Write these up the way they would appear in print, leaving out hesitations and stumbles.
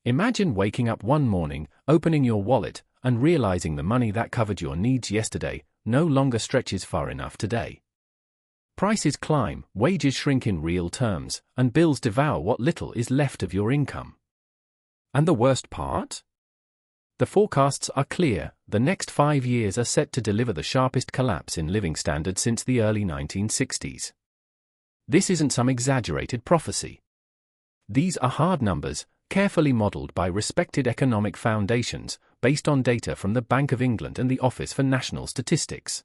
Imagine waking up one morning, opening your wallet, and realizing the money that covered your needs yesterday no longer stretches far enough today. Prices climb, wages shrink in real terms, and bills devour what little is left of your income. And the worst part? The forecasts are clear. The next 5 years are set to deliver the sharpest collapse in living standards since the early 1960s. This isn't some exaggerated prophecy. These are hard numbers, carefully modeled by respected economic foundations, based on data from the Bank of England and the Office for National Statistics.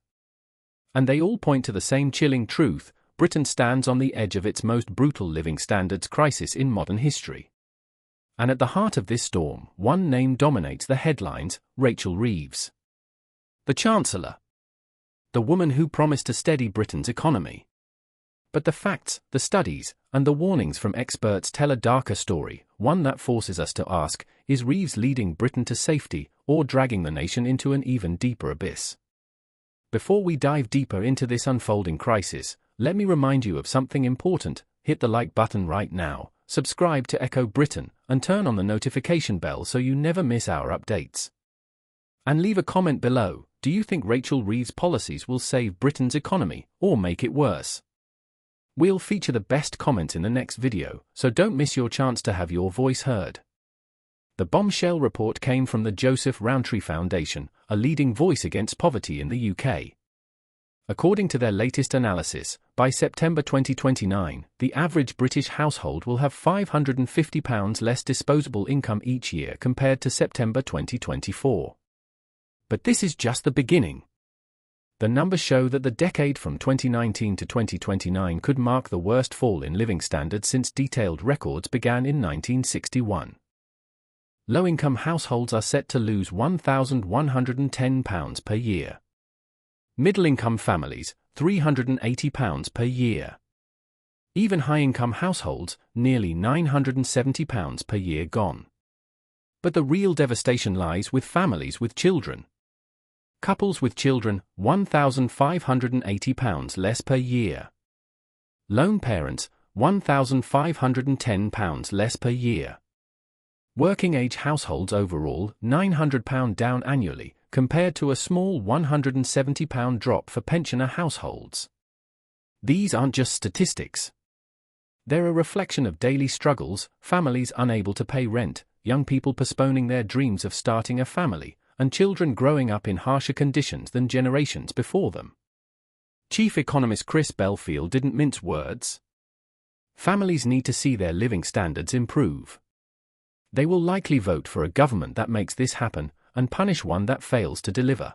And they all point to the same chilling truth: Britain stands on the edge of its most brutal living standards crisis in modern history. And at the heart of this storm, one name dominates the headlines: Rachel Reeves. The Chancellor. The woman who promised to steady Britain's economy. But the facts, the studies, and the warnings from experts tell a darker story, one that forces us to ask: is Reeves leading Britain to safety, or dragging the nation into an even deeper abyss? Before we dive deeper into this unfolding crisis, let me remind you of something important. Hit the like button right now, subscribe to Echo Britain, and turn on the notification bell so you never miss our updates. And leave a comment below: do you think Rachel Reeves' policies will save Britain's economy, or make it worse? We'll feature the best comments in the next video, so don't miss your chance to have your voice heard. The bombshell report came from the Joseph Rowntree Foundation, a leading voice against poverty in the UK. According to their latest analysis, by September 2029, the average British household will have £550 less disposable income each year compared to September 2024. But this is just the beginning. The numbers show that the decade from 2019 to 2029 could mark the worst fall in living standards since detailed records began in 1961. Low-income households are set to lose £1,110 per year. Middle-income families, £380 per year. Even high-income households, nearly £970 per year gone. But the real devastation lies with families with children. Couples with children, £1,580 less per year. Lone parents, £1,510 less per year. Working-age households overall, £900 down annually, compared to a small £170 drop for pensioner households. These aren't just statistics. They're a reflection of daily struggles: families unable to pay rent, young people postponing their dreams of starting a family, and children growing up in harsher conditions than generations before them. Chief economist Chris Belfield didn't mince words. Families need to see their living standards improve. They will likely vote for a government that makes this happen, and punish one that fails to deliver.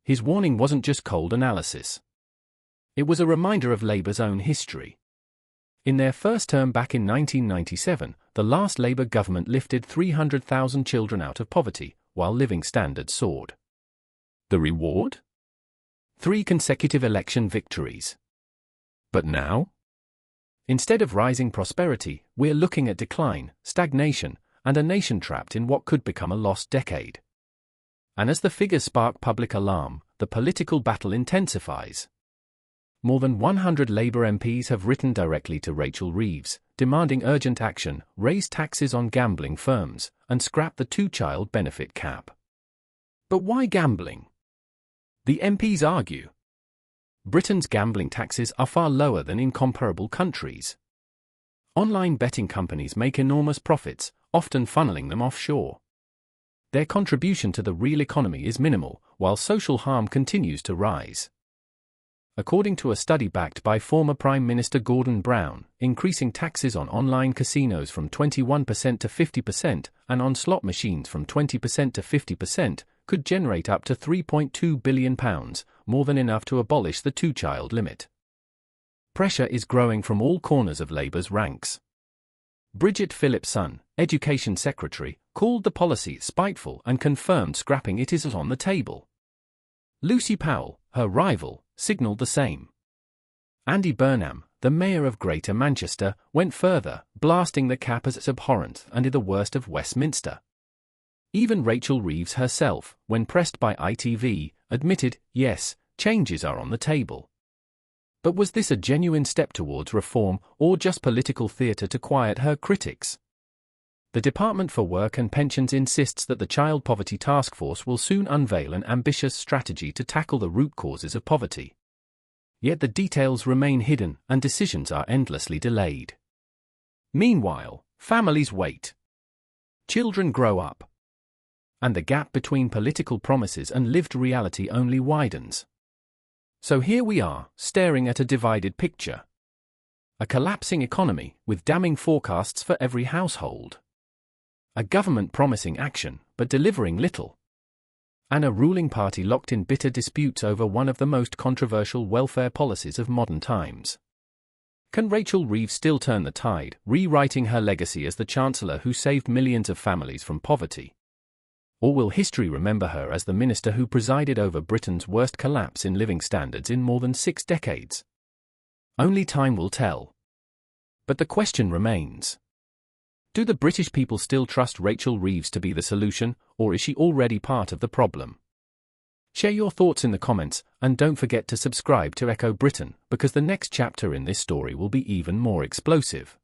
His warning wasn't just cold analysis. It was a reminder of Labour's own history. In their first term back in 1997, the last Labour government lifted 300,000 children out of poverty, while living standards soared. The reward? 3 consecutive election victories. But now? Instead of rising prosperity, we're looking at decline, stagnation, and a nation trapped in what could become a lost decade. And as the figures spark public alarm, the political battle intensifies. More than 100 Labour MPs have written directly to Rachel Reeves, demanding urgent action, raise taxes on gambling firms, and scrap the 2-child benefit cap. But why gambling? The MPs argue. Britain's gambling taxes are far lower than in comparable countries. Online betting companies make enormous profits, often funneling them offshore. Their contribution to the real economy is minimal, while social harm continues to rise. According to a study backed by former Prime Minister Gordon Brown, increasing taxes on online casinos from 21% to 50% and on slot machines from 20% to 50% could generate up to £3.2 billion, more than enough to abolish the 2-child limit. Pressure is growing from all corners of Labour's ranks. Bridget Phillips-Son, Education Secretary, called the policy spiteful and confirmed scrapping it is on the table. Lucy Powell, her rival, signalled the same. Andy Burnham, the Mayor of Greater Manchester, went further, blasting the cap as abhorrent and the worst of Westminster. Even Rachel Reeves herself, when pressed by ITV, admitted, yes, changes are on the table. But was this a genuine step towards reform, or just political theatre to quiet her critics? The Department for Work and Pensions insists that the Child Poverty Task Force will soon unveil an ambitious strategy to tackle the root causes of poverty. Yet the details remain hidden and decisions are endlessly delayed. Meanwhile, families wait. Children grow up. And the gap between political promises and lived reality only widens. So here we are, staring at a divided picture. A collapsing economy, with damning forecasts for every household. A government promising action, but delivering little. And a ruling party locked in bitter disputes over one of the most controversial welfare policies of modern times. Can Rachel Reeves still turn the tide, rewriting her legacy as the Chancellor who saved millions of families from poverty? Or will history remember her as the minister who presided over Britain's worst collapse in living standards in more than 6 decades? Only time will tell. But the question remains. Do the British people still trust Rachel Reeves to be the solution, or is she already part of the problem? Share your thoughts in the comments, and don't forget to subscribe to Echo Britain, because the next chapter in this story will be even more explosive.